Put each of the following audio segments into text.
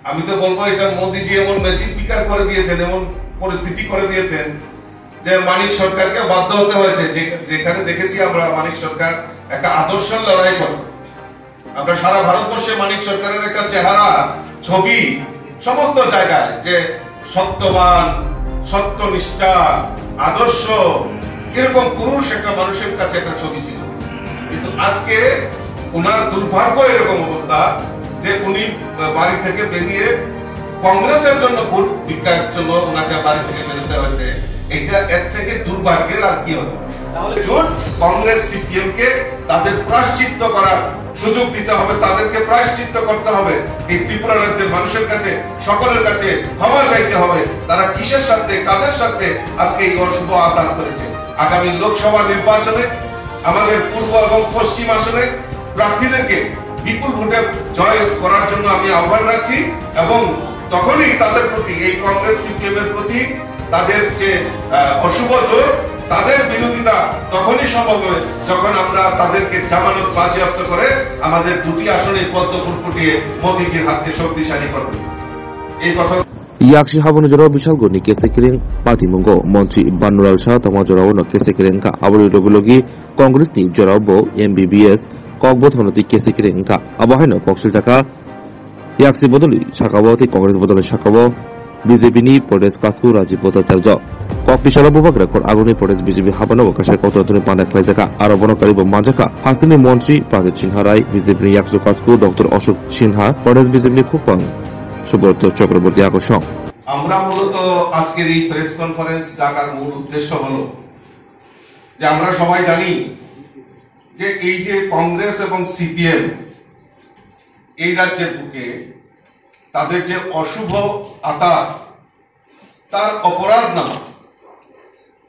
আমি তো বলবো এটা মোদিজি এমন ম্যাজিক ফিগার করে দিয়েছেন, এমন পরিস্থিতি করে দিয়েছেন যে মানিক সরকারকে বাধ্য হতে হয়েছে। যেখানে দেখেছি আমরা মানিক সরকার একটা আদর্শের লড়াই করত, আমরা সারা ভারতবর্ষে মানিক সরকারের একটা চেহারা ছবি সমস্ত জায়গায় যে সত্যবান, সত্যনিষ্ঠা, আদর্শ, এরকম পুরুষ একটা মানুষের কাছে একটা ছবি ছিল। কিন্তু আজকে ওনার দুর্ভাগ্য এরকম অবস্থা যে উনি বাড়ি থেকে বেরিয়ে কংগ্রেসের জন্য ভোট ভিক্ষার জন্য ওনাকে বাড়ি থেকে বেরোতে হয়েছে। এটা এর থেকে দুর্ভাগ্যের আর কি হতো। জোট কংগ্রেস সিপিএম কে তাদের প্রায়শ্চিত্ত করার সুযোগ দিতে হবে, তাদেরকে প্রায়শ্চিত্ত করতে হবে। এই ত্রিপুরা রাজ্যের মানুষের কাছে, সকলের কাছে ক্ষমা চাইতে হবে। তারা কিসের সাথে, কাদের সাথে আজকে এই অশুভ আঘাত করেছে। আগামী লোকসভা নির্বাচনে আমাদের পূর্ব এবং পশ্চিম আসনে প্রার্থীদেরকে বিপুল ভোটে জয় করার জন্য আমি আহ্বান রাখছি এবং তখনই তাদের প্রতি, এই কংগ্রেস সিপিএম এর প্রতি তাদের যে অশুভ জোর, তাদের বিরোধিতা তখনই সম্ভব হবে যখন আমরা তাদেরকে জামানত বাজেয়াপ্ত করে আমাদের দুটি আসনে পদ্ম ফুল ফুটিয়ে মোদিজির হাতকে শক্তিশালী করব। এই কথা Yakshi habunu joro bisal goni kesekiring pati mungo Montri Banural Shah tama jorao no kesekiring ka aburi logi Congress ni jorao bo MBBS kokbot honoti kesekiring ka abahai no koksil taka Yakshi bodoli shakawati Congress bodoli shakawo BJP ni Pradesh Kasku Rajiv Bhattacharya kokti shalabubak rekor aguni Pradesh BJP habano bakashe kototuni panak klaijaka arobonokari bo manjaka hasini Montri Pradesh Sinha Rai BJP ni Yakshi Kasku Dr. Ashok Sinha Pradesh BJP ni Khupang Subrata Chakraborty আকর্ষণ। আমরা মূলত আজকের এই press conference ডাকার মূল উদ্দেশ্য হলো যে আমরা সবাই জানি যে এই যে কংগ্রেস এবং সিপিএম এই রাজ্যের বুকে তাদের যে অশুভ আতাত, তার অপরাধ না,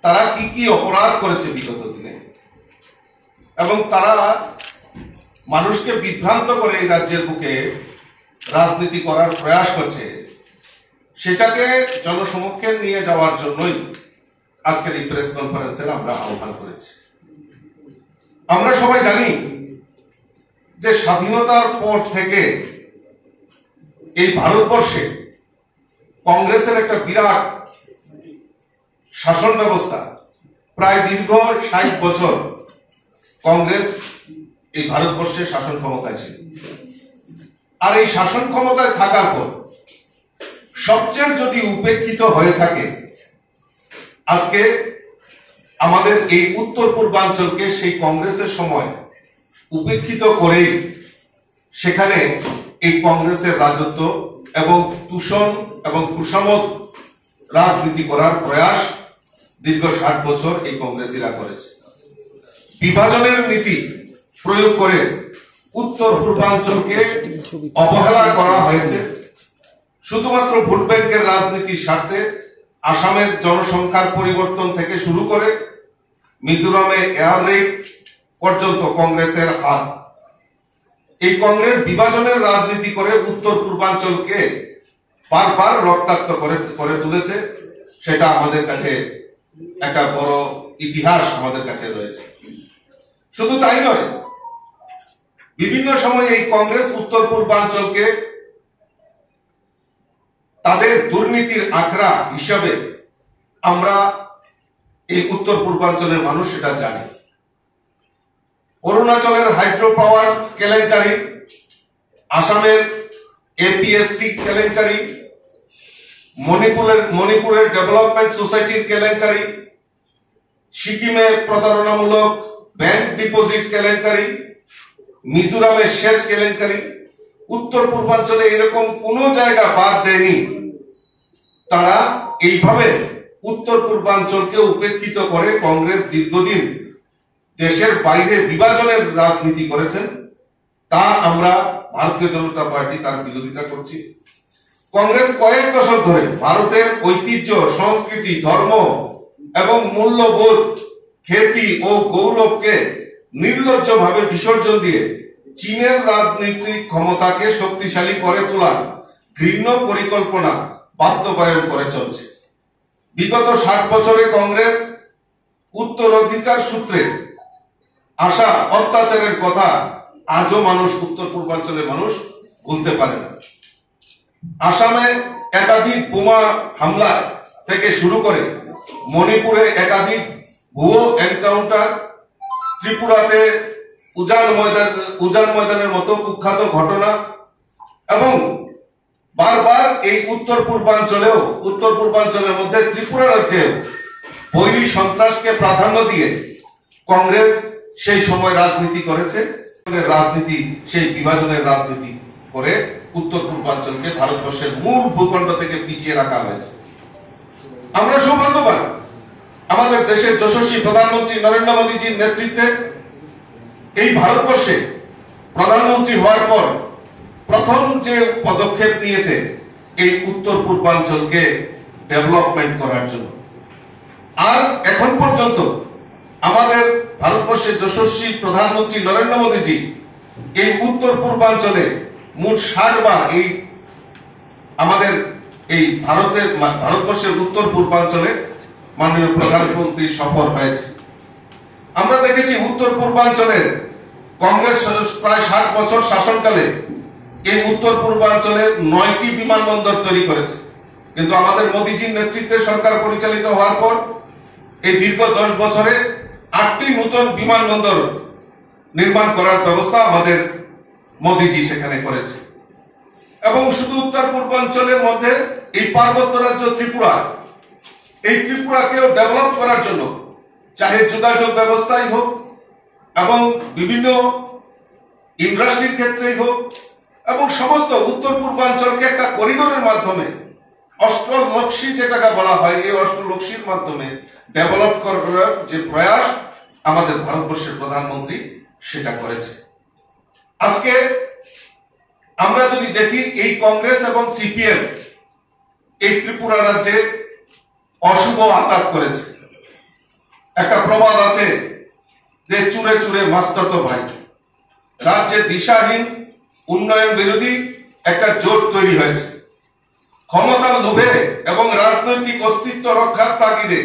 তারা কি কি অপরাধ করেছে বিগত দিনে এবং তারা মানুষকে বিভ্রান্ত করে এই রাজ্যের বুকে রাজনীতি করার প্রয়াস করছে, সেটাকে জনসমক্ষে নিয়ে যাওয়ার জন্যই আজকের এই প্রেস কনফারেন্সের আমরা আহ্বান করেছি। আমরা সবাই জানি যে স্বাধীনতার পর থেকে এই ভারতবর্ষে কংগ্রেসের একটা বিরাট শাসন ব্যবস্থা, প্রায় দীর্ঘ 60 বছর কংগ্রেস এই ভারতবর্ষে শাসন ক্ষমতায় ছিল। আর এই শাসন ক্ষমতায় থাকার পর সবচেয়ে যদি উপেক্ষিত হয়ে থাকে আজকে আমাদের এই উত্তর পূর্বাঞ্চলকে সেই কংগ্রেসের সময় উপেক্ষিত করে সেখানে এই কংগ্রেসের রাজত্ব এবং তুষণ এবং কুসামত রাজনীতি করার প্রয়াস দীর্ঘ 60 বছর এই কংগ্রেসীরা করেছে। বিভাজনের নীতি প্রয়োগ করে উত্তর পূর্বাঞ্চলকে অবহেলা করা হয়েছে। শুধুমাত্র ভোট ব্যাংকের রাজনীতির স্বার্থে আসামের জনসংখ্যার পরিবর্তন থেকে শুরু করে মিজোরামে এয়ার রেড পর্যন্ত কংগ্রেসের হাত। এই কংগ্রেস বিভাজনের রাজনীতি করে উত্তর পূর্বাঞ্চলকে বারবার রক্তাক্ত করে তুলেছে। সেটা আমাদের কাছে একটা বড় ইতিহাস আমাদের কাছে রয়েছে। শুধু তাই নয়, বিভিন্ন সময় এই কংগ্রেস উত্তর পূর্বাঞ্চলকে তাদের দুর্নীতির আখড়া হিসাবে আমরা এই উত্তর পূর্বাঞ্চলের মানুষ সেটা জানি। অরুণাচলের হাইড্রো পাওয়ার কেলেঙ্কারি, আসামের এপিএসসি কেলেঙ্কারি, মণিপুরের ডেভেলপমেন্ট সোসাইটির কেলেঙ্কারি, সিকিমে প্রতারণামূলক ব্যাংক ডিপোজিট কেলেঙ্কারি, মিজোরামে সেচ কেলেঙ্কারি, উত্তর পূর্বাঞ্চলে এরকম কোন জায়গা বাদ দেয়নি। তারা এইভাবে উত্তর পূর্বাঞ্চলকে উপেক্ষিত করে কংগ্রেস দীর্ঘদিন দেশের বাইরে বিভাজনের রাজনীতি করেছেন। তা আমরা ভারতীয় জনতা পার্টি তার বিরোধিতা করছি। কংগ্রেস কয়েক দশক ধরে ভারতের ঐতিহ্য, সংস্কৃতি, ধর্ম এবং মূল্যবোধ, খ্যাতি ও গৌরবকে নির্লজ্জভাবে বিসর্জন দিয়ে চীনের রাজনৈতিক ক্ষমতাকে শক্তিশালী করে তোলার ঘৃণ্য পরিকল্পনা বাস্তবায়ন করে চলছে। বিগত 60 বছরে কংগ্রেস উত্তরাধিকার সূত্রে আসা অত্যাচারের কথা আজও মানুষ, উত্তর পূর্বাঞ্চলের মানুষ ভুলতে পারে না। আসামে একাধিক বোমা হামলা থেকে শুরু করে মণিপুরে একাধিক ভুয়ো এনকাউন্টার, ত্রিপুরাতে উজান ময়দানের মতো কুখ্যাত ঘটনা এবং বারবার এই উত্তর পূর্বাঞ্চলের মধ্যে ত্রিপুরা রাজ্যে বৈরী সন্ত্রাসকে প্রাধান্য দিয়ে কংগ্রেস সেই সময় রাজনীতি করেছে। সেই বিভাজনের রাজনীতি করে উত্তর পূর্বাঞ্চলকে ভারতবর্ষের মূল ভূখণ্ড থেকে পিছিয়ে রাখা হয়েছে। আমরা সৌভাগ্যবান, আমাদের দেশের যশস্বী প্রধানমন্ত্রী নরেন্দ্র মোদীজির নেতৃত্বে এই ভারতবর্ষে প্রধানমন্ত্রী হওয়ার পর প্রথম যে পদক্ষেপ নিয়েছে এই উত্তর পূর্বাঞ্চলকে ডেভেলপমেন্ট করার জন্য। আর এখন পর্যন্ত আমাদের ভারতবর্ষের যশস্বী প্রধানমন্ত্রী নরেন্দ্র মোদীজি এই উত্তর পূর্বাঞ্চলে মোট 60 বার আমাদের এই ভারতবর্ষের উত্তর পূর্বাঞ্চলে মাননীয় প্রধানমন্ত্রী সফর হয়েছে। আমরা দেখেছি উত্তর পূর্বাঞ্চলের কংগ্রেস প্রায় 60 বছর শাসনকালে এই উত্তর পূর্বাঞ্চলে 9টি বিমানবন্দর তৈরি করেছে, কিন্তু আমাদের মোদীজির নেতৃত্বে সরকার পরিচালিত হওয়ার পর এই দীর্ঘ 10 বছরে 8টি নতুন বিমানবন্দর নির্মাণ করার ব্যবস্থা আমাদের মোদীজি সেখানে করেছে। এবং শুধু উত্তর পূর্বাঞ্চলের মধ্যে এই পার্বত্য রাজ্য ত্রিপুরা, এই ত্রিপুরাকেও ডেভেলপ করার জন্য চাহে যোগাযোগ ব্যবস্থাই হোক এবং বিভিন্ন ইন্ডাস্ট্রির ক্ষেত্রেই হোক এবং সমস্ত উত্তর পূর্বাঞ্চলকে একটা করিডোরের মাধ্যমে অষ্টলক্ষ্মী যেটাকে বলা হয়, এই অষ্টলক্ষ্মীর মাধ্যমে ডেভেলপ করার যে প্রয়াস আমাদের ভারতবর্ষের প্রধানমন্ত্রী সেটা করেছে। আজকে আমরা যদি দেখি এই কংগ্রেস এবং সিপিএম এই ত্রিপুরা রাজ্যে অশুভ আঘাত করেছে। একটা প্রবাদ আছে যে চুরে চুরে মাস্তাত ভাই। রাজ্যের দিশাহীন উন্নয়ন বিরোধী একটা জোট তৈরি হয়েছে। ক্ষমতার লোভে এবং রাজনৈতিক অস্তিত্ব রক্ষার তাগিদে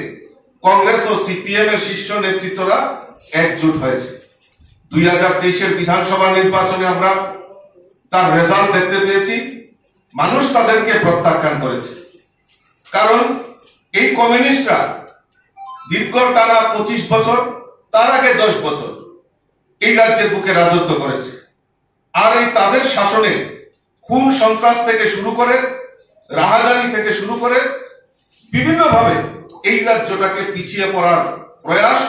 কংগ্রেস ও সিপিএম এর শীর্ষ নেতৃত্বরা একজোট হয়েছে। 2023-এর বিধানসভা নির্বাচনে আমরা তার রেজাল্ট দেখতে পেয়েছি। মানুষ তাদেরকে প্রত্যাখ্যান করেছে, কারণ এই কমিউনিস্টরা দীর্ঘ টানা 25 বছর, তার আগে 10 বছর এই রাজ্যের বুকে রাজত্ব করেছে। আর এই তাদের শাসনে খুন সন্ত্রাস থেকে শুরু করে, রাহাজানি থেকে শুরু করে বিভিন্নভাবে এই রাজ্যটাকে পিছিয়ে পড়ার প্রয়াস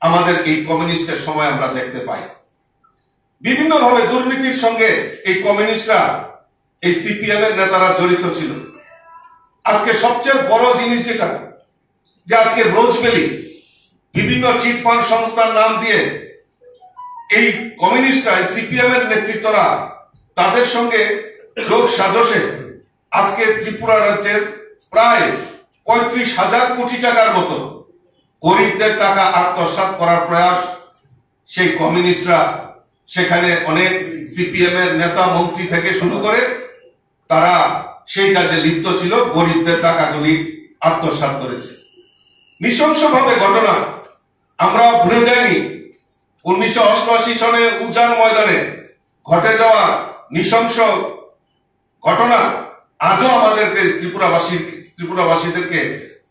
আমাদের এই কমিউনিস্টের সময় আমরা দেখতে পাই। বিভিন্নভাবে দুর্নীতির সঙ্গে এই কমিউনিস্টরা, এই সিপিএম এর নেতারা জড়িত ছিল। আজকে সবচেয়ে বড় জিনিস যেটা, যে আজকে রোজবেলি বিভিন্ন চিটফান্ড সংস্থার নাম দিয়ে এই কমিউনিস্টরা, সিপিএম এর নেতৃত্বরা তাদের সঙ্গে যোগ সাজসে আজকে ত্রিপুরা রাজ্যের প্রায় 35,000 কোটি টাকার মতো গরিবদের টাকা আত্মসাৎ করার প্রয়াস সেই কমিউনিস্টরা, সেখানে অনেক সিপিএম এর নেতা মন্ত্রী থেকে শুরু করে তারা সেই কাজে লিপ্ত ছিল, গরিবদের টাকাগুলি আত্মসাৎ করেছে। নৃশংসভাবে ঘটনা আমরা ভুলে যাইনি। 1988 সনে উজান ময়দানে ঘটে যাওয়া নৃশংস ঘটনা আজও আমাদেরকে ত্রিপুরাবাসীদেরকে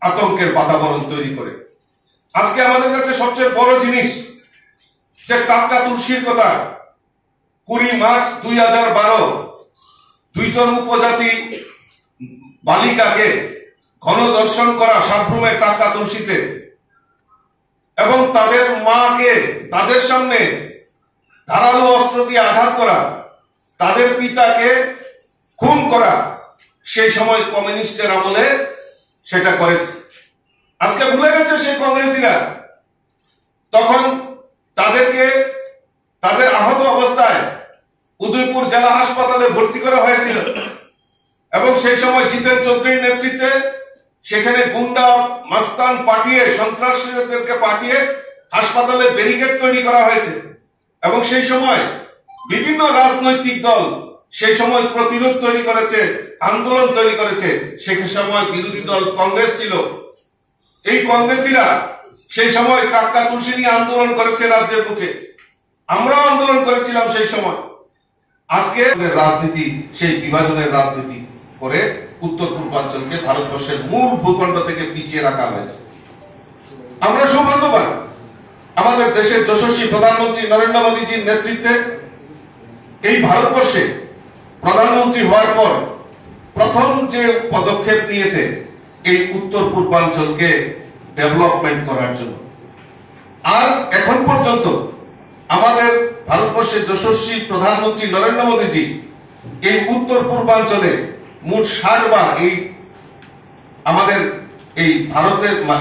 আতঙ্কের বাতাবরণ তৈরি করে। আজকে আমাদের কাছে সবচেয়ে বড় জিনিস যে টাটকা তুলসীর কথা, 20 মার্চ 2012 দুইজন উপজাতি বালিকাকে গণধর্ষণ করা সাবরুমের টাটকা তুলসীতে, এবং তাদের মাকে তাদের সামনে ধারালো অস্ত্র দিয়ে আঘাত করা, তাদের পিতাকে খুন করা, সেই সময় কমিউনিস্টের আমলে সেটা করেছে। আজকে ভুলে গেছে সেই কংগ্রেসীরা। তখন তাদেরকে তাদের আহত অবস্থায় উদয়পুর জেলা হাসপাতালে ভর্তি করা হয়েছিল এবং সেই সময় জিতেন চৌধুরীর নেতৃত্বে সেখানে গুন্ডা মাস্তান পাঠিয়ে, সন্ত্রাসীদেরকে পাঠিয়ে হাসপাতালে ব্যারিকেড তৈরি করা হয়েছে। এবং সেই সময় বিভিন্ন রাজনৈতিক দল সেই সময় প্রতিরোধ তৈরি করেছে, আন্দোলন তৈরি করেছে। সেই সময় বিরোধী দল কংগ্রেস ছিল। এই কংগ্রেসীরা সেই সময় টাটকা তুলসী নিয়ে আন্দোলন করেছে রাজ্যের বুকে। আমরাও আন্দোলন করেছিলাম সেই সময়। আজকে রাজনীতি, সেই বিভাজনের রাজনীতি করে উত্তর পূর্বাঞ্চলকে ভারতবর্ষের মূল ভূখণ্ড থেকে পিছিয়ে রাখা হয়েছে। আমরা সৌভাগ্যবান, আমাদের দেশের যশস্বী প্রধানমন্ত্রী নরেন্দ্র মোদীজির নেতৃত্বে এই ভারতবর্ষে প্রধানমন্ত্রী হওয়ার পর প্রথম যে পদক্ষেপ নিয়েছে এই উত্তর পূর্বাঞ্চলকে ডেভেলপমেন্ট করার জন্য। আর এখন পর্যন্ত আমাদের ভারতবর্ষের যশস্বী প্রধানমন্ত্রী নরেন্দ্র মোদীজি এই উত্তর পূর্বাঞ্চলে মোট 60 বার এই আমাদের এই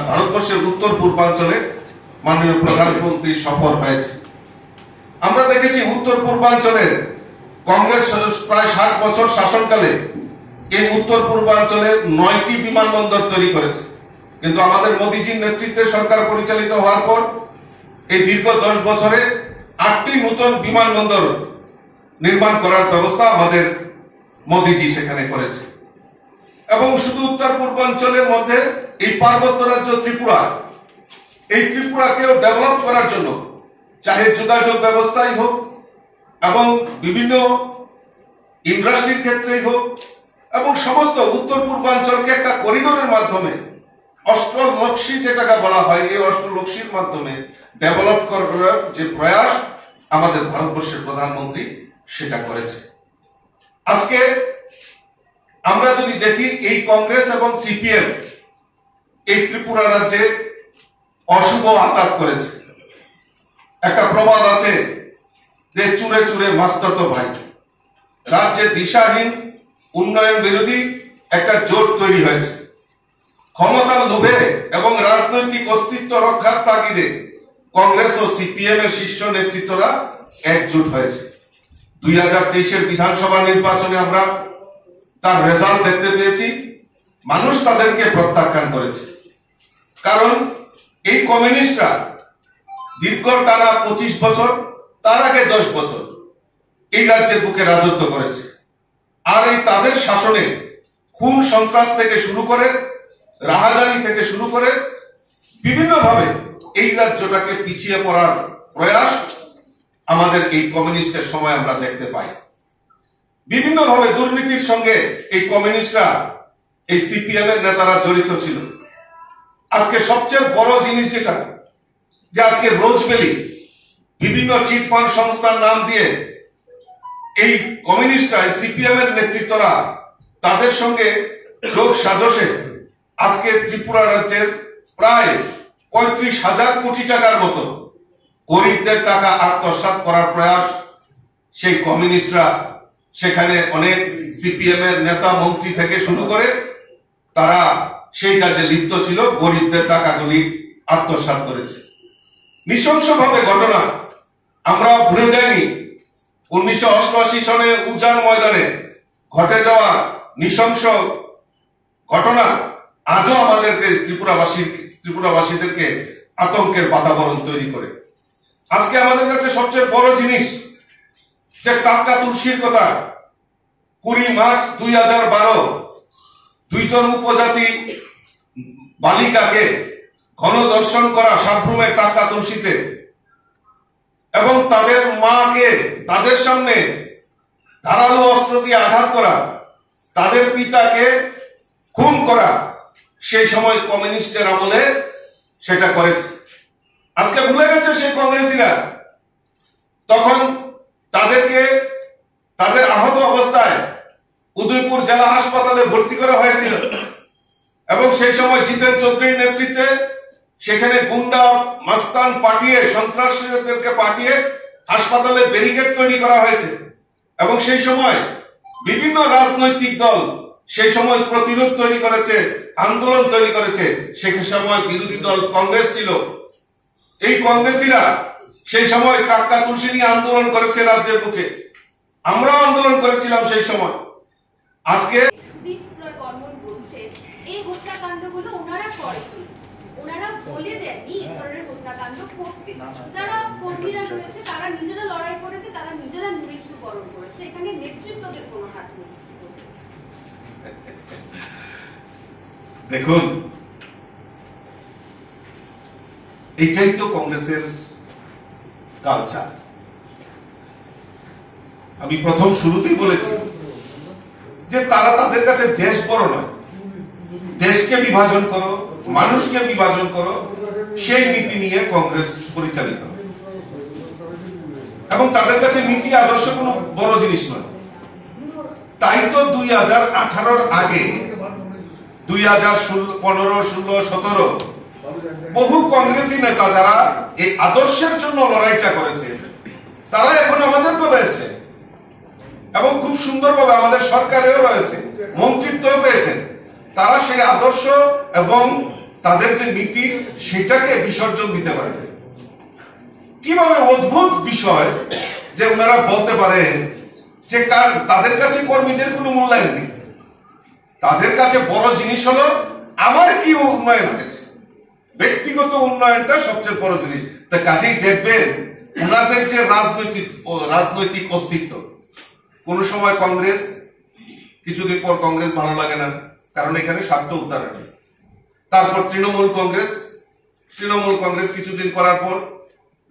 ভারতবর্ষের উত্তর পূর্বাঞ্চলে মাননীয় প্রধানমন্ত্রী সফর হয়েছে। আমরা দেখেছি উত্তর পূর্বাঞ্চলের কংগ্রেস প্রায় 60 বছর শাসনকালে এই উত্তর পূর্বাঞ্চলে 9টি বিমানবন্দর তৈরি করেছে, কিন্তু আমাদের মোদীজির নেতৃত্বে সরকার পরিচালিত হওয়ার পর এই দীর্ঘ 10 বছরে 8টি নতুন বিমানবন্দর নির্মাণ করার ব্যবস্থা আমাদের মোদীজি সেখানে করেছে। এবং শুধু উত্তর পূর্বাঞ্চলের মধ্যে এই পার্বত্য রাজ্য ত্রিপুরা, এই ত্রিপুরাকেও ডেভেলপ করার জন্য চাহে যোগাযোগ ব্যবস্থাই হোক এবং বিভিন্ন ইন্ডাস্ট্রির ক্ষেত্রেই হোক এবং সমস্ত উত্তর পূর্বাঞ্চলকে একটা করিডোরের মাধ্যমে অষ্টলক্ষ্মী যেটাকে বলা হয়, এই অষ্টলক্ষ্মীর মাধ্যমে ডেভেলপ করার যে প্রয়াস আমাদের ভারতবর্ষের প্রধানমন্ত্রী সেটা করেছে। আজকে আমরা যদি দেখি এই কংগ্রেস এবং সিপিএম এই ত্রিপুরা রাজ্যে অশুভ আঘাত করেছে। একটা প্রবাদ আছে যে চুরে চুরে মাস্তাতো ভাই। রাজ্যের দিশাহীন উন্নয়ন বিরোধী একটা জোট তৈরি হয়েছে। ক্ষমতার লোভে এবং রাজনৈতিক অস্তিত্ব রক্ষার তাগিদে কংগ্রেস ও সিপিএম এর শীর্ষ নেতৃত্বরা একজোট হয়েছে। 2023-এর বিধানসভা নির্বাচনে আমরা তার রেজাল্ট দেখতে পেয়েছি। মানুষ তাদেরকে প্রত্যাখ্যান করেছে, কারণ এই কমিউনিস্টরা দীর্ঘ টানা 25 বছর, তার আগে 10 বছর এই রাজ্যের বুকে রাজত্ব করেছে। আর এই তাদের শাসনে খুন সন্ত্রাস থেকে শুরু করে, রাহাজানি থেকে শুরু করে বিভিন্নভাবে এই রাজ্যটাকে পিছিয়ে পড়ার প্রয়াস আমাদের এই কমিউনিস্টের সময় আমরা দেখতে পাই। বিভিন্নভাবে দুর্নীতির সঙ্গে এই কমিউনিস্টরা, এই সিপিএম এর নেতারা জড়িত ছিল। আজকে সবচেয়ে বড় জিনিস যেটা, যে আজকে রোজবেলি বিভিন্ন চিটফান্ড সংস্থার নাম দিয়ে এই কমিউনিস্টরা, সিপিএম এর নেতৃত্বরা তাদের সঙ্গে যোগ সাজসে আজকে ত্রিপুরা রাজ্যের প্রায় 35,000 কোটি টাকার মতো গরিবদের টাকা আত্মসাৎ করার প্রয়াস সেই কমিউনিস্টরা, সেখানে অনেক সিপিএম এর নেতা মন্ত্রী থেকে শুরু করে তারা সেই কাজে লিপ্ত ছিল, গরিবদের টাকাগুলি আত্মসাৎ করেছে। নৃশংসভাবে ঘটনা আমরা ভুলে যাইনি। 1988 সনে উজান ময়দানে ঘটে যাওয়া নৃশংস ঘটনা আজও আমাদেরকে ত্রিপুরাবাসীদেরকে আতঙ্কের বাতাবরণ তৈরি করে। আজকে আমাদের কাছে সবচেয়ে বড় জিনিস যে টাক্কা তুলসীর কথা, 20 মার্চ 2012 দুইজন উপজাতি বালিকাকে গণধর্ষণ করা সাবরুমের টাক্কা তুলসীতে, এবং তাদের মাকে তাদের সামনে ধারালো অস্ত্র দিয়ে আঘাত করা, তাদের পিতাকে খুন করা, সেই সময় কমিউনিস্টের আমলে সেটা করেছে। আজকে ভুলে গেছে সেই কংগ্রেসীরা। তখন তাদেরকে তাদের আহত অবস্থায় উদয়পুর জেলা হাসপাতালে ভর্তি করা হয়েছিল, এবং সেই সময় জিতেন চৌধুরীর নেতৃত্বে সেখানে গুন্ডা মাস্তান পাঠিয়ে, সন্ত্রাসীদেরকে পাঠিয়ে হাসপাতালে ব্যারিকেড তৈরি করা হয়েছে। এবং সেই সময় বিভিন্ন রাজনৈতিক দল সেই সময় প্রতিরোধ তৈরি করেছে, আন্দোলন তৈরি করেছে। সেই সময় বিরোধী দল কংগ্রেস ছিল। এই কংগ্রেসীরা সেই সময় টাক্কা তুলসী নিয়ে আন্দোলন করেছে রাজ্যের বুকে। আমরাও আন্দোলন করেছিলাম সেই সময়। আজকে সুদীপ রায় বর্মন বলছে এই হত্যাকাণ্ডগুলো ওনারা করেছে, ওনারা বলে দেননি এই ধরনের হত্যাকাণ্ড করতে। যারা কর্মীরা রয়েছে তারা নিজেরা লড়াই করেছে, তারা নিজেরা মৃত্যুবরণ করেছে, এখানে নেতৃত্বদের কোনো হাত নেই। দেখুন, এটাই তো কংগ্রেসের কালচার। আমি প্রথম শুরুতেই বলেছি যে তারা তাদের কাছে দেশ বড় নয়, দেশকে বিভাজন করো, মানুষকে বিভাজন করো, সেই নীতি নিয়ে কংগ্রেস পরিচালিত এবং তাদের কাছে নীতি আদর্শ কোনো বড় জিনিস নয়। তাই তো 2018 আগে 2015, 16, 17 বহু কংগ্রেসী নেতা যারা এই আদর্শের জন্য লড়াইটা করেছে তারা এখন আমাদের দলে এসেছে এবং খুব সুন্দরভাবে আমাদের সরকারেও রয়েছে, মন্ত্রিত্ব পেয়েছেন। তারা সেই আদর্শ এবং তাদের যে নীতি সেটাকে বিসর্জন দিতে পারে। কিভাবে অদ্ভুত বিষয় যে ওনারা বলতে পারেন যে তাদের কাছে কর্মীদের কোনো মূল্যায়ন নেই, তাদের কাছে বড় জিনিস হলো আমার কি উন্নয়ন হয়েছে, ব্যক্তিগত উন্নয়নটা সবচেয়ে বড় জিনিস। তা কাজেই দেখবেন ওনাদের যে রাজনৈতিক অস্তিত্ব, কোন সময় কংগ্রেস, কিছুদিন পর কংগ্রেস ভালো লাগে না কারণ এখানে স্বার্থ উদ্ধার নেই। তারপর তৃণমূল কংগ্রেস কিছুদিন করার পর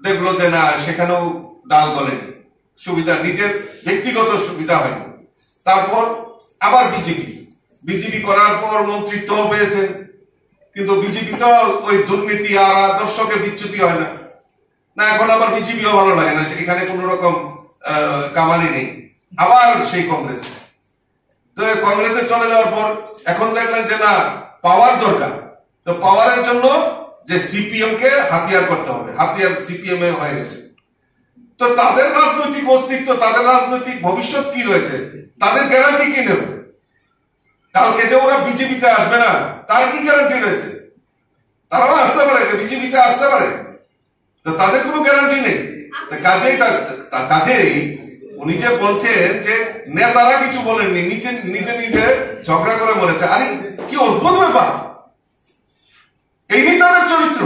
দেখলো যে না, সেখানেও ডাল গলেনি, সুবিধা নিজের ব্যক্তিগত সুবিধা হয়নি। তারপর আবার বিজেপি করার পর মন্ত্রিত্ব পেয়েছেন, কিন্তু বিজেপি তো ওই দুর্নীতি আর আদর্শকে বিচ্যুতি হয় না। এখন আবার বিজেপিও ভালো লাগে না, এখানে কোন রকম কামানি নেই, আবার সেই কংগ্রেস। তো কংগ্রেসে চলে যাওয়ার পর এখন দেখলেন যে না, পাওয়ার দরকার, তো পাওয়ারের জন্য যে সিপিএম কে হাতিয়ার করতে হবে, হাতিয়ার সিপিএম এ হয়ে গেছে। তো তাদের রাজনৈতিক অস্তিত্ব, তাদের রাজনৈতিক ভবিষ্যৎ কি রয়েছে, তাদের গ্যারান্টি কি নেবে? কালকে যে ওরা বিজেপিতে আসবে না তার কি গ্যারান্টি রয়েছে? তারাও আসতে পারে, বিজেপিতে আসতে পারে, তো তাদের কোনো গ্যারান্টি নেই। কাজেই উনি যে বলছেন যে নেতারা কিছু বলেননি, নিজে ঝগড়া করে মরেছে, আরে কি অদ্ভুত ব্যাপার! এই নিয়ে তাদের চরিত্র,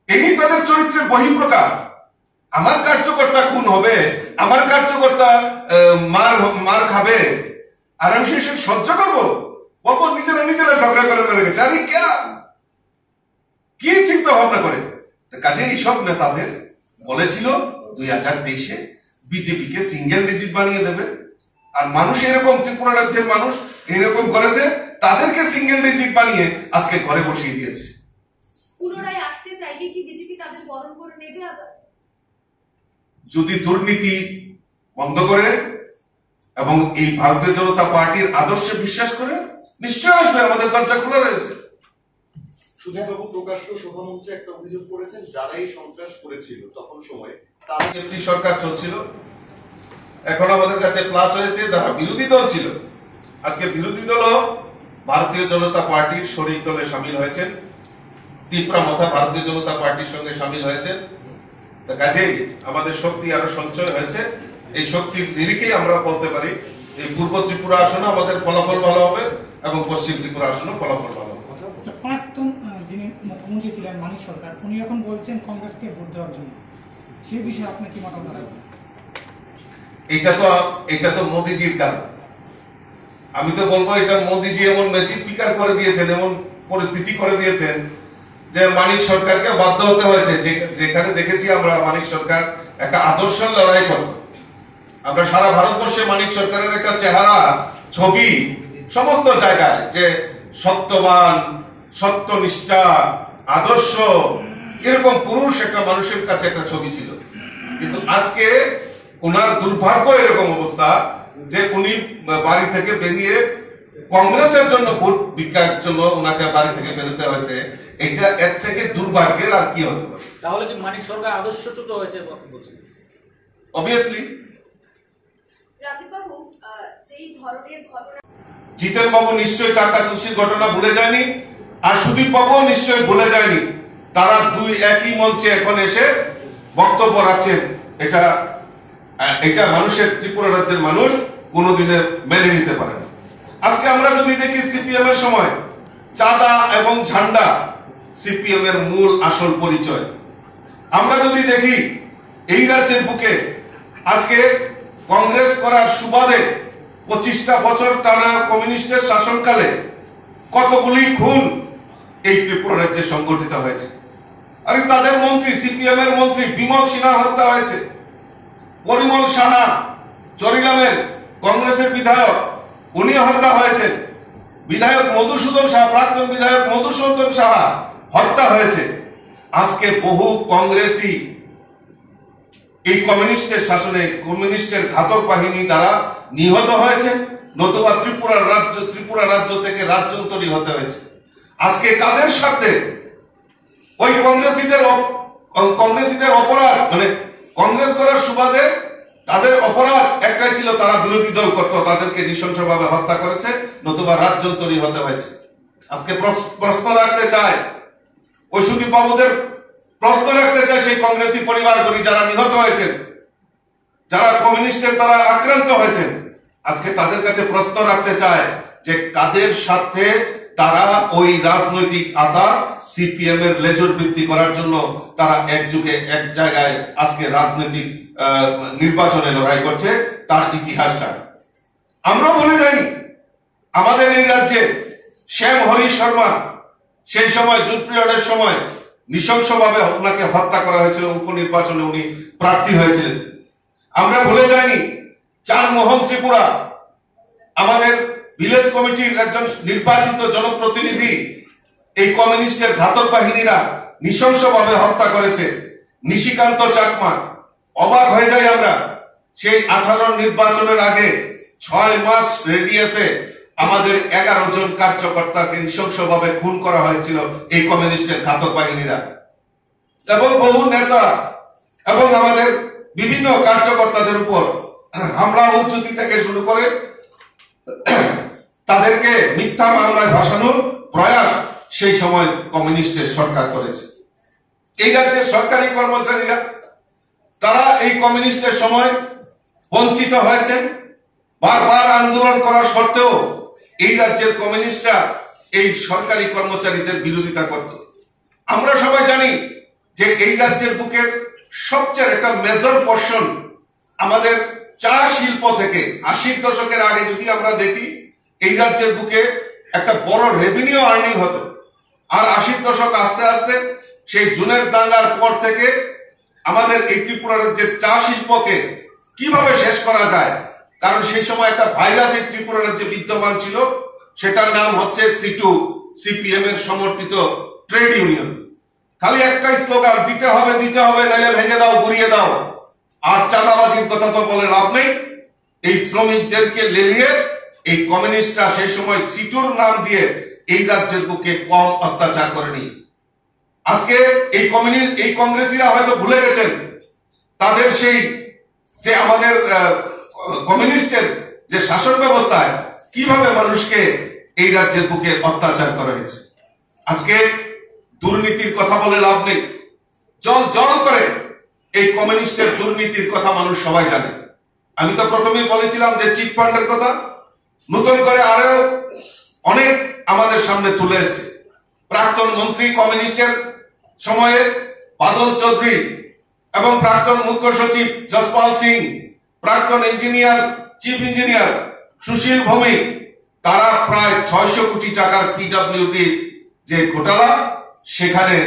এই নিয়ে তাদের চরিত্রের বহিঃপ্রকাশ। আমার কার্যকর্তা খুন হবে, আমার কার্যকর্তা মার খাবে, আর আমি সে সহ্য করবো? বলবো নিজেরা ঝগড়া করে মেরে গেছে। আরে কি চিন্তা ভাবনা করে? কাজে এইসব নেতাদের বলেছিল 2023-এ বিজেপিকে সিঙ্গেল ডিজিট বানিয়ে দেবে, আর মানুষ এরকম, ত্রিপুরা রাজ্যের মানুষ এরকম করেছে, তাদেরকে সিঙ্গেল ডিজিট বানিয়ে আজকে ঘরে বসিয়ে দিয়েছে। পুনরায় আসতে চাইলে কি বিজেপি তাদের বরণ করে নেবে? আবার যদি দুর্নীতি বন্ধ করে এবং এই ভারতীয় জনতা পার্টির আদর্শে বিশ্বাস করে, নিশ্চয় আসবে, আমাদের দরজা খোলা রয়েছে। সুধীরবাবু প্রকাশ্য সভামঞ্চে একটা অভিযোগ করেছেন, যারাই সন্ত্রাস করেছিল তখন সময় একটি সরকার চলছিল, এখন আমাদের কাছে প্লাস হয়েছে যারা বিরোধী দল ছিল, আজকে বিরোধী দল ভারতীয় জনতা পার্টির শরিক দলে সামিল হয়েছেন, তীব্রা মাথা ভারতীয় জনতা পার্টির সঙ্গে সামিল হয়েছে। কাজেই আমাদের শক্তি আরো সঞ্চয় হয়েছে। এই শক্তির নিরিখেই আমরা বলতে পারি এই পূর্ব ত্রিপুরা আসনে আমাদের ফলাফল ভালো হবে এবং পশ্চিম ত্রিপুরা আসনে ফলাফল ভালো হবে। প্রাক্তন যিনি মুখ্যমন্ত্রী ছিলেন মানিক সরকার, উনি এখন বলছেন কংগ্রেসকে ভোট দেওয়ার জন্য, সেই বিষয়ে আপনার কি মতামত রাখবেন? এটা তো মোদিজির কারণ। আমি তো বলবো এটা মোদিজি এমন ম্যাজিক ফিকার করে দিয়েছেন, এমন পরিস্থিতি করে দিয়েছেন যে মানিক সরকারকে বাধ্য হতে হয়েছে। যেখানে দেখেছি আমরা মানিক সরকার একটা আদর্শের লড়াই করত, আমরা সারা ভারতবর্ষে মানিক সরকারের একটা চেহারা, ছবি সমস্ত জায়গায়, যে সত্যবান, সত্যনিষ্ঠা, আদর্শ, এরকম পুরুষ একটা মানুষের কাছে একটা ছবি ছিল। কিন্তু আজকে ওনার দুর্ভাগ্য এরকম অবস্থা যে উনি বাড়ি থেকে বেরিয়ে কংগ্রেসের জন্য ভোট ভিক্ষার জন্য ওনাকে বাড়ি থেকে বেরোতে হয়েছে। এটা এর থেকে দুর্ভাগ্যের আর কি হতে পারে? তাহলে কি মানিক সরকার আদর্শচ্যুত হয়েছে? অবভিয়াসলি রাজীব বাবু, যেই ধরনের ঘটনা, জিতেন বাবু নিশ্চয়ই টাকা তুলসীর ঘটনা ভুলে যায়নি, আর সুদীপ বাবুও নিশ্চয়ই ভুলে যায়নি। তারা দুই একই মঞ্চে এখন এসে বক্তব্য রাখছেন। এটা মানুষের, ত্রিপুরা রাজ্যের মানুষ কোনোদিনে মেনে নিতে পারে না। আজকে আমরা যদি দেখি সিপিএম এর সময় চাঁদা এবং ঝান্ডা সিপিএম এর মূল আসল পরিচয়। আমরা যদি দেখি এই রাজ্যের বুকে আজকে কংগ্রেস করার সুবাদে 25টা বছর টানা কমিউনিস্টের শাসনকালে কতগুলি খুন এই ত্রিপুরা রাজ্যে সংগঠিত হয়েছে। আর তাদের মন্ত্রী, সিপিএম এর মন্ত্রী বিমল সিনহা হত্যা হয়েছে, পরিমল সাহা চরিলামের কংগ্রেসের বিধায়ক উনি হত্যা হয়েছেন, বিধায়ক মধুসূদন সাহা, প্রাক্তন বিধায়ক মধুসূদন সাহা হত্যা হয়েছে। আজকে বহু কংগ্রেসী এই কমিউনিস্টের শাসনে, কমিউনিস্টের ঘাতক বাহিনী দ্বারা নিহত হয়েছে, নতুবা ত্রিপুরা রাজ্য থেকে রাজ্যান্তরী হতে হয়েছে। আজকে কাদের স্বার্থে ওই কংগ্রেসীদের অপরাধ, মানে কংগ্রেস করার সুবাদে তাদের অপরাধ একটাই ছিল, তারা বিরোধী দল করত, তাদেরকে নৃশংসভাবে হত্যা করেছে, নতুবা রাজ্যান্তরী হতে হয়েছে। আজকে প্রশ্ন রাখতে চায় ঐশ্বদীপ বাবুদের, প্রশ্ন রাখতে চায় সেই কংগ্রেসী পরিবারগুলি যারা নিহত হয়েছেন, যারা কমিউনিস্টের দ্বারা আক্রান্ত হয়েছেন, আজকে তাদের কাছে প্রশ্ন রাখতে চায় যে কাদের সাথে তারা ওই রাজনৈতিক আদা সিপিএম এর লেজর বৃদ্ধি করার জন্য তারা একযুগে এক জায়গায় আজকে রাজনৈতিক নির্বাচনে লড়াই করছে, তার ইতিহাসটা আমরা বলে যাইনি। আমাদের এই রাজ্যে শ্যাম হরি শর্মা সেই সময় জুট পিরিয়ডের সময় নৃশংসভাবে ওনাকে হত্যা করা হয়েছিল, উপনির্বাচনে উনি প্রার্থী হয়েছিলেন। আমরা ভুলে যাইনি চান মোহন ত্রিপুরা, আমাদের ভিলেজ কমিটির একজন নির্বাচিত জনপ্রতিনিধি, এই কমিউনিস্টের ঘাতক বাহিনীরা নৃশংসভাবে হত্যা করেছে। নিশিকান্ত চাকমা, অবাক হয়ে যাই আমরা, সেই 18 নির্বাচনের আগে 6 মাস রেডিয়াসে আমাদের 11 জন কার্যকর্তাকে নৃশংসভাবে খুন করা হয়েছিল এই কমিউনিস্টের ঘাতক বাহিনীরা, এবং বহু নেতা এবং আমাদের বিভিন্ন কার্যকর্তাদের উপর হামলা উচ্চতি থেকে শুরু করে তাদেরকে মিথ্যা মামলায় ভাসানোর প্রয়াস সেই সময় কমিউনিস্টের সরকার করেছে। এই রাজ্যের সরকারি কর্মচারীরা তারা এই কমিউনিস্টের সময় বঞ্চিত হয়েছেন, বারবার আন্দোলন করার সত্ত্বেও এই রাজ্যের কমিউনিস্টরা এই সরকারি কর্মচারীদের বিরোধিতা করত। আমরা সবাই জানি যে এই রাজ্যের বুকের সবচেয়ে একটা মেজর পোর্শন আমাদের চা শিল্প থেকে 80 দশকের আগে যদি আমরা দেখি, এই রাজ্যের বুকে একটা বড় রেভিনিউ আর্নিং হতো। আর 80 দশক আস্তে আস্তে সেই জুনের দাঙ্গার পর থেকে আমাদের এই ত্রিপুরা রাজ্যের চা শিল্পকে কিভাবে শেষ করা যায়, কারণ সেই সময় একটা ভাইরাস এই ত্রিপুরা রাজ্যে বিদ্যমান ছিল, সেটার নাম হচ্ছে সিটু, সিপিএম এর সমর্থিত ট্রেড ইউনিয়ন। খালি একটা স্লোগান, দিতে হবে নাহলে ভেঙে দাও, গুড়িয়ে দাও। আর চাঁদাবাজির কথা তো বলে লাভ নেই। এই শ্রমিকদেরকে লেলিয়ে এই কমিউনিস্টরা সেই সময় সিটুর নাম দিয়ে এই রাজ্যের বুকে কম অত্যাচার করেনি। আজকে এই কংগ্রেসীরা হয়তো ভুলে গেছেন তাদের সেই যে আমাদের কমিউনিস্টের যে শাসন ব্যবস্থায় কিভাবে মানুষকে এই রাজ্যের বুকে অত্যাচার করা হয়েছে। আজকে দুর্নীতির কথা বলে লাভ নেই, জল জল করে এই কমিউনিস্টের দুর্নীতির কথা মানুষ সবাই জানে। আমি তো প্রথমেই বলেছিলাম যে চিট ফান্ডের কথা, নতুন করে আরো অনেক আমাদের সামনে তুলে এসছে। প্রাক্তন মন্ত্রী কমিউনিস্টের সময়ে বাদল চৌধুরী এবং প্রাক্তন মুখ্য সচিব যশপাল সিং, প্রাক্তন ইঞ্জিনিয়ার, চিফ ইঞ্জিনিয়ার সুশীল ভৌমিক, তারা প্রায় 600 কোটি টাকার পিডব্লিউডি যে ঘোটালা, সেখানে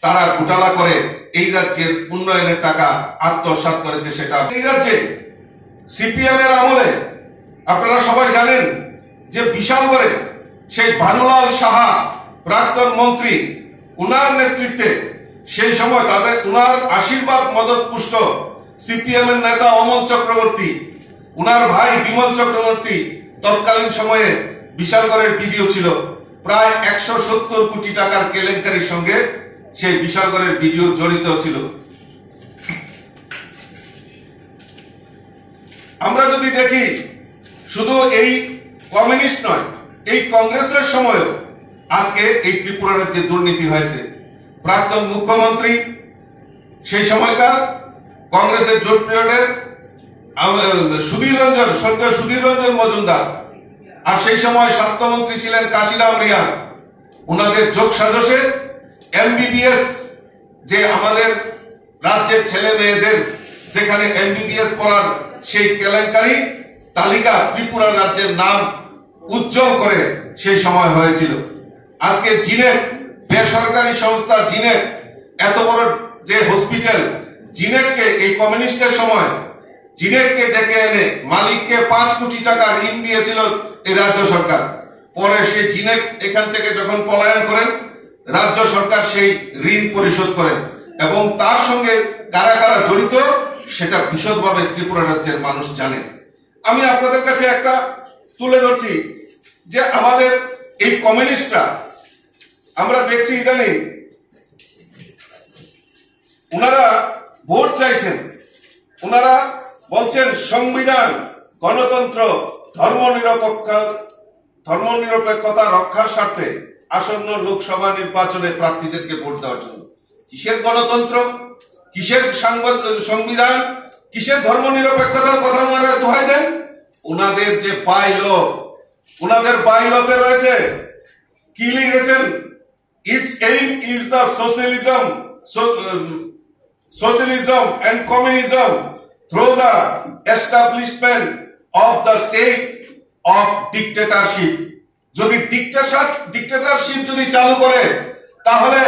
তারা ঘোটালা করে এই রাজ্যের উন্নয়নের টাকা আত্মসাৎ করেছে। সেটা এই রাজ্যে সিপিএম এর আমলে আপনারা সবাই জানেন যে বিশালগড়ে সেই ভানুলাল সাহা প্রাক্তন মন্ত্রী, উনার নেতৃত্বে সেই সময় তাদের উনার আশীর্বাদ মদত পুষ্ট সিপিএম এর নেতা অমল চক্রবর্তী, উনার ভাই বিমল চক্রবর্তী তৎকালীন সময়ে বিশালগড়ের বিডিও ছিল। প্রায় 170 কোটি টাকার কেলেঙ্কারির সঙ্গে সেই বিশালগড়ের বিডিও জড়িত ছিল। আমরা যদি দেখি শুধু এই কমিউনিস্ট নয়, এই কংগ্রেসের সময়ও আজকে এই ত্রিপুরা রাজ্যে দুর্নীতি হয়েছে। প্রাক্তন মুখ্যমন্ত্রী সেই সময়কার কংগ্রেসের জোট পিরিয়ডের স্বর্গীয় সুধীর রঞ্জন মজুমদার, আর সেই সময় স্বাস্থ্যমন্ত্রী ছিলেন কাশিরাম রিয়া, উনাদের যোগ সাজসে এমবিবিএস, যে আমাদের রাজ্যের ছেলে মেয়েদের যেখানে এমবিবিএস পড়ার সেই কেলেঙ্কারি তালিকা ত্রিপুরা রাজ্যের নাম উজ্জ্বল করে সেই সময় হয়েছিল। আজকে জিনেট, বেসরকারি সংস্থা জিনেট, এত বড় যে হসপিটাল জিনেটকে এই কমিউনিস্টের সময় জিনেটকে ডেকে এনে মালিককে 5 কোটি টাকা ঋণ দিয়েছিল এই রাজ্য সরকার। পরে সেই জিনেট এখান থেকে যখন পলায়ন করেন, রাজ্য সরকার সেই ঋণ পরিশোধ করেন এবং তার সঙ্গে কারা কারা জড়িত সেটা বিশদভাবে ত্রিপুরা রাজ্যের মানুষ জানে। আমি আপনাদের কাছে একটা তুলে ধরছি যে আমাদের এই কমিউনিস্টরা, আমরা দেখছি ইদানিং ওনারা ভোট চাইছেন, ওনারা বলছেন সংবিধান, গণতন্ত্র, ধর্মনিরপেক্ষতা রক্ষার স্বার্থে আসন্ন লোকসভা নির্বাচনে প্রার্থীদেরকে ভোট দেওয়ার জন্য। কিসের গণতন্ত্র, কিসের সংবিধান, কিসের ধর্মনিরপেক্ষতার কথা ওনারা দোহাই দেন? ওনাদের যে বাইলো, ওনাদের বাইলোতে রয়েছে কি লিখেছেন? It's aim is the socialism and communism through the establishment of the state of dictatorship. যদি ডিক্টেটরশিপ যদি চালু করে তাহলে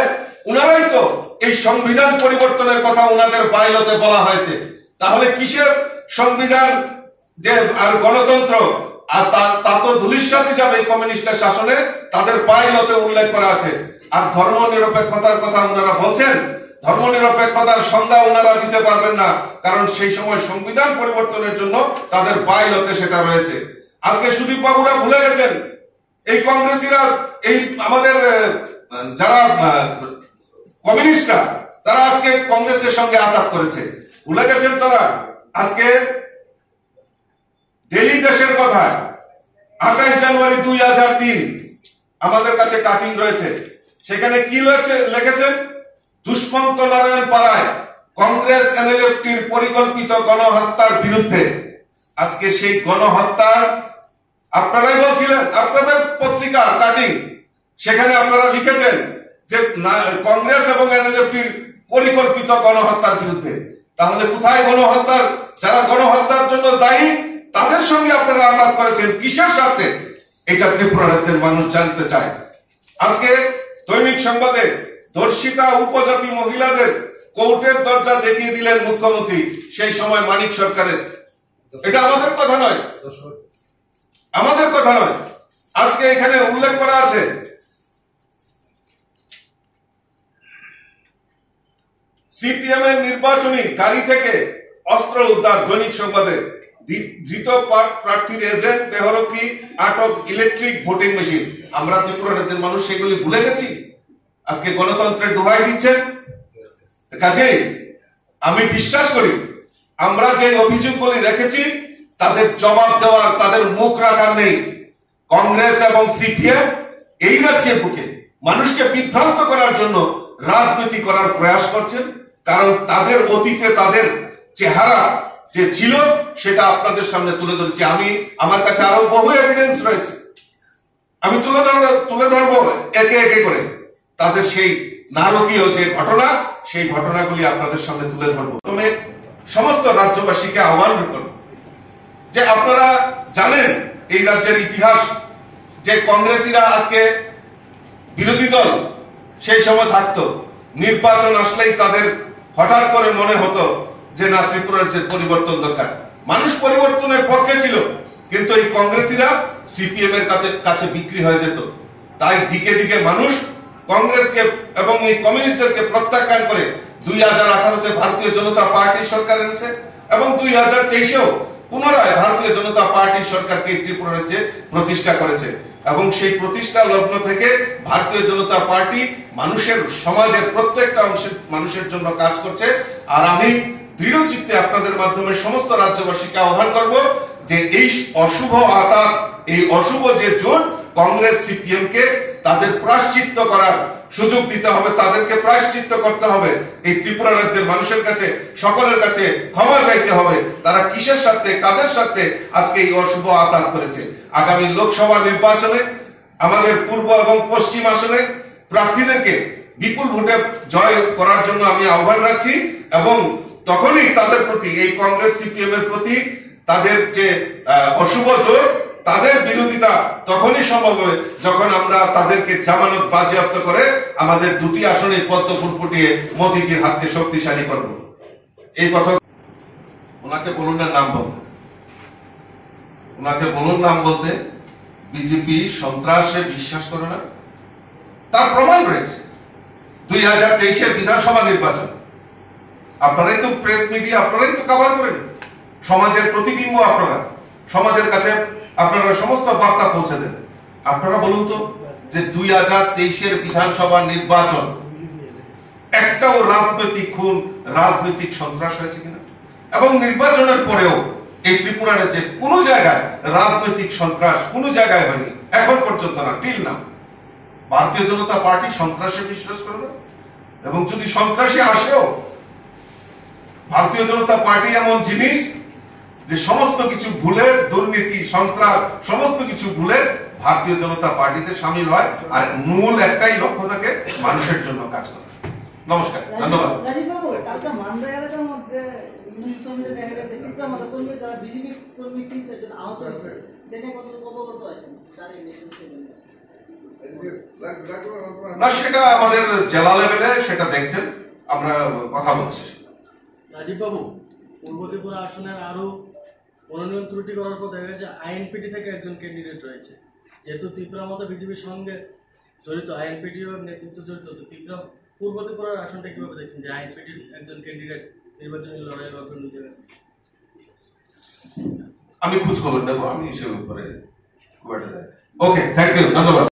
উনারাই তো এই সংবিধান পরিবর্তনের কথা উনাদের বাইলোতে বলা হয়েছে। তাহলে কিসের সংবিধান যে আর গণতন্ত্র, আর তা তো ধূলিসাৎ যাবে এই কমিউনিস্টের শাসনে, তাদের বাইলোতে উল্লেখ করা আছে। আর ধর্মনিরপেক্ষতার কথা উনারা বলছেন, ধর্মনিরপেক্ষতার সংজ্ঞা ওনারা দিতে পারবেন না, কারণ সেই সময় সংবিধান পরিবর্তনের জন্য তাদের বাইলতে সেটা রয়েছে। আজকে সুদীপ বাবুরা ভুলে গেছেন, এই কংগ্রেসীরা, এই আমাদের যারা কমিউনিস্টরা, তারা আজকে কংগ্রেসের সঙ্গে আঘাত করেছে, ভুলে গেছেন তারা। আজকে দিল্লি দেশের কথা 28 জানুয়ারি 2003 আমাদের কাছে কাটিং রয়েছে, সেখানে কি লিখেছেন? দুষ্মন্ত নারায়ণ পাড়ায় কংগ্রেস এনএলএফটির পরিকল্পিত গণহত্যার বিরুদ্ধে। আজকে সেই গণহত্যার আপনারাই বলছিলেন, আপনাদের পত্রিকা কাটিং, সেখানে আপনারা লিখেছেন যে কংগ্রেস এবং এনএলএফটির পরিকল্পিত গণহত্যার বিরুদ্ধে। তাহলে কোথায় গণহত্যার, যারা গণহত্যার জন্য দায়ী তাদের সঙ্গে আপনারা আঘাত করেছেন, কিসের সাথে? এটা ত্রিপুরা রাজ্যের মানুষ জানতে চায়। আজকে দৈনিক সংবাদে ধর্ষিতা উপজাতি মহিলাদের কোর্টের দরজা দেখিয়ে দিলেন মুখ্যমন্ত্রী, সেই সময় মানিক সরকারের। এটা আমাদের কথা নয়, আমাদের কথা নয়। আজকে এখানে উল্লেখ করা আছে সিপিএম এর নির্বাচনী গাড়ি থেকে অস্ত্র উদ্ধার। দৈনিক সংবাদে ধৃত প্রার্থীর এজেন্ট দেহরক্ষী আটক, ইলেকট্রিক ভোটিং মেশিন। আমরা ত্রিপুরা রাজ্যের মানুষ সেগুলি ভুলে গেছি, আজকে গণতন্ত্রের দোহাই দিচ্ছেন। কাজেই আমি বিশ্বাস করি আমরা যে অভিযোগগুলি রেখেছি তাদের জবাব দেওয়ার, তাদের মুখ রাখার নেই। কংগ্রেস এবং সিপিএম এই রাজ্যের বুকে মানুষকে বিভ্রান্ত করার জন্য রাজনীতি করার প্রয়াস করছেন, কারণ তাদের অতীতে তাদের চেহারা যে ছিল সেটা আপনাদের সামনে তুলে ধরছি। আমার কাছে আরো বহু এভিডেন্স রয়েছে, আমি তুলে ধরবো একে একে করে তাদের সেই নারকীয় যে ঘটনা, সেই ঘটনাগুলি আপনাদের সামনে তুলে ধরবো। তবে সমস্ত রাজ্যবাসীকে আহ্বান করব যে আপনারা জানেন এই রাজ্যের ইতিহাস, যে কংগ্রেসীরা আজকে বিরোধী দল সেই সময় থাকতো, নির্বাচন আসলেই তাদের হঠাৎ করে মনে হতো যে না, ত্রিপুরা রাজ্যের পরিবর্তন দরকার। মানুষ পরিবর্তনের পক্ষে ছিল, কিন্তু এই কংগ্রেসীরা সিপিএম এর কাছে বিক্রি হয়ে যেত। তাই দিকে দিকে মানুষ কংগ্রেসকে এবং এই কমিউনিস্টদেরকে প্রত্যাখ্যান করে 2018-তে ভারতীয় জনতা পার্টির সরকার এনেছে এবং 2023-এও পুনরায় ভারতীয় জনতা পার্টির সরকারকে ত্রিপুরা রাজ্যে প্রতিষ্ঠা করেছে। এবং সেই প্রতিষ্ঠা লগ্ন থেকে ভারতীয় জনতা পার্টি মানুষের, সমাজের প্রত্যেকটা অংশের মানুষের জন্য কাজ করছে। আর আমি দৃঢ় চিত্তে আপনাদের মাধ্যমে সমস্ত রাজ্যবাসীকে আহ্বান করব যে এই অশুভ আঘাত, এই অশুভ যে জোট, কংগ্রেস সিপিএম কে তাদের প্রায়শ্চিত্ত করার সুযোগ দিতে হবে, তাদেরকে প্রায়শ্চিত্ত করতে হবে। এই ত্রিপুরা রাজ্যের মানুষের কাছে, সকলের কাছে ক্ষমা চাইতে হবে, তারা কিসের স্বার্থে, কাদের স্বার্থে আজকে এই অশুভ আঘাত করেছে। আগামী লোকসভা নির্বাচনে আমাদের পূর্ব এবং পশ্চিম আসনে প্রার্থীদেরকে বিপুল ভোটে জয় করার জন্য আমি আহ্বান রাখছি এবং তখনই তাদের প্রতি, এই কংগ্রেস সিপিএম এর প্রতি তাদের যে অশুভ জোট, তাদের বিরোধিতা তখনই সম্ভব হবে যখন আমরা তাদেরকে জামানত বাজেয়াপ্ত করে আমাদের দুটি আসনে পদ্ম ফুল ফুটিয়ে মোদিজির হাতকে শক্তিশালী করব। এই কথা ওনাকে বলুন না নাম বলতে, ওনাকে বলুন নাম বলতে। বিজেপি সন্ত্রাসে বিশ্বাস করে না, তার প্রমাণ রয়েছে। 2023-এর বিধানসভা নির্বাচন আপনারাই তো প্রেস মিডিয়া, আপনারাই তো কভার করেন, সমাজের প্রতিবিম্ব আপনারা, সমাজের কাছে আপনারা সমস্ত বার্তা পৌঁছে দেন। আপনারা বলুন তো যে 2023-এর বিধানসভা নির্বাচন একটাও রাজনৈতিক খুন, রাজনৈতিক সন্ত্রাস হয়েছে কিনা, এবং নির্বাচনের পরেও এই ত্রিপুরার যে কোনো জায়গায় রাজনৈতিক সন্ত্রাস কোনো জায়গায় হয়নি এখন পর্যন্ত না, টিল না। ভারতীয় জনতা পার্টি সন্ত্রাসে বিশ্বাস করে না, এবং যদি সন্ত্রাসী আসেও ভারতীয় জনতা পার্টি এমন জিনিস যে সমস্ত কিছু ভুলে, দুর্নীতি, সন্ত্রাস সমস্ত কিছু ভুলে ভারতীয় জনতা পার্টিতে সামিল হয়, আর মূল একটাই লক্ষ্য থাকে মানুষের জন্য কাজ করা। নমস্কার, ধন্যবাদ। রাজীব বাবু, কালকে মালদা এলাকার মধ্যে দেখা গেছে ত্রিপুরা মতো কর্মী যারা বিজেপি কর্মী 3-4 জন আহত হয়েছে, এটা কত অবগত আছেন জানেন? না, সেটা আমাদের জেলা লেভেলে সেটা দেখছেন, আমরা কথা বলছি। রাজীব বাবু, পূর্ব ত্রিপুরা আসনের আরো মনোনয়ন ত্রুটি করার পর দেখা গেছে আইএনপিটি থেকে একজন ক্যান্ডিডেট রয়েছে। যেহেতু ত্রিপুরা মতো বিজেপির সঙ্গে জড়িত, আইএনপিটির নেতৃত্ব জড়িত, তো ত্রিপুরা পূর্ব ত্রিপুরার আসনটা কিভাবে দেখছেন যে আইএনপিটির একজন ক্যান্ডিডেট নির্বাচনী লড়াইয়ের মাধ্যমে নিজে? আমি খোঁজ খবর নেবো, আমি সে উপরে খুব একটা। ওকে, থ্যাংক ইউ, ধন্যবাদ।